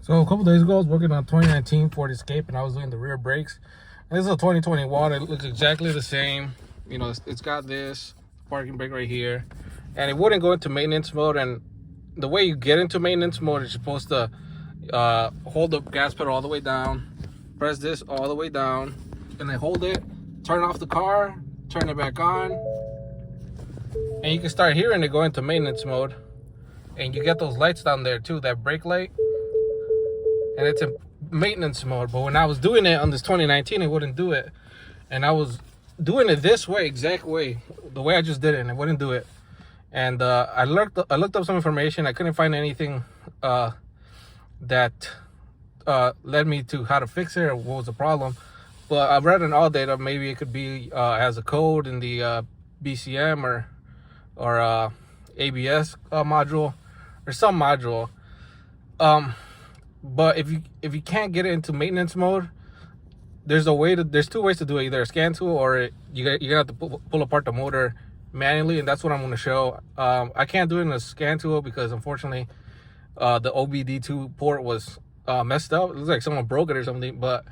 So a couple days ago, I was working on 2019 Ford Escape, and I was doing the rear brakes. And this is a 2021. It looks exactly the same. You know, it's got this parking brake right here, and it wouldn't go into maintenance mode. And the way you get into maintenance mode is supposed to hold the gas pedal all the way down, press this all the way down, and then hold it, turn off the car, turn it back on, and you can start hearing it go into maintenance mode. And you get those lights down there too, that brake light, and it's in maintenance mode. But when I was doing it on this 2019, it wouldn't do it, and I was doing it this way, exact way, the way I just did it, and it wouldn't do it. And I looked up some information. I couldn't find anything that led me to how to fix it or what was the problem. But I read in all data, maybe it could be as a code in the BCM or ABS module or some module. But if you can't get it into maintenance mode, there's two ways to do it: either a scan tool, or you're gonna have to pull apart the motor manually, and that's what I'm going to show. I can't do it in a scan tool because unfortunately the OBD2 port was messed up. It looks like someone broke it or something. But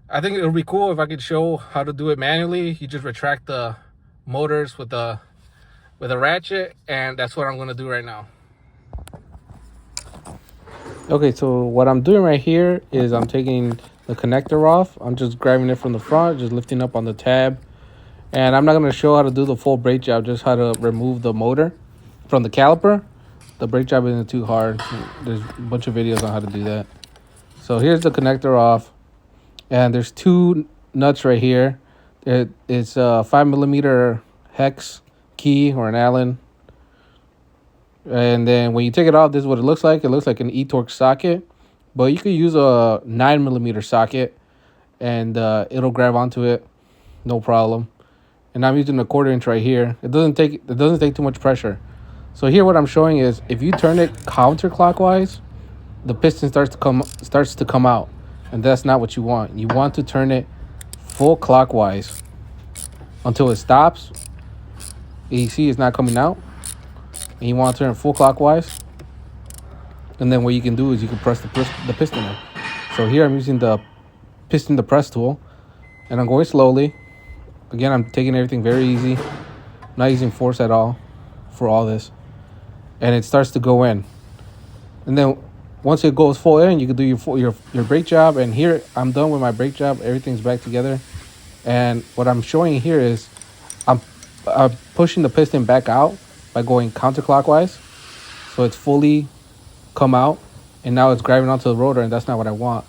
I think it would be cool if I could show how to do it manually. You just retract the motors with a ratchet, and that's what I'm going to do right now. Okay, so what I'm doing right here is I'm taking the connector off. I'm just grabbing it from the front, just lifting up on the tab. And I'm not going to show how to do the full brake job, just how to remove the motor from the caliper. The brake job isn't too hard. There's a bunch of videos on how to do that. So here's the connector off. And there's two nuts right here. It's a 5mm hex key or an Allen. And then when you take it off, this is what it looks like. It looks like an e-torque socket, but you could use a 9mm socket, and it'll grab onto it, no problem. And I'm using a 1/4 inch right here. It doesn't take too much pressure. So here, what I'm showing is if you turn it counterclockwise, the piston starts to come out, and that's not what you want. You want to turn it full clockwise until it stops. You see, it's not coming out. And you want to turn it full clockwise, and then what you can do is you can press the piston in. So here I'm using the piston depress tool, and I'm going slowly. Again, I'm taking everything very easy, not using force at all for all this, and it starts to go in. And then once it goes full in, you can do your brake job. And here I'm done with my brake job. Everything's back together, and what I'm showing here is I'm pushing the piston back out by going counterclockwise, so it's fully come out, and now it's grabbing onto the rotor, and that's not what I want.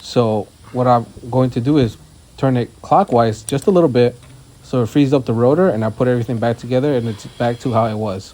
So what I'm going to do is turn it clockwise just a little bit, so it frees up the rotor, and I put everything back together, and it's back to how it was.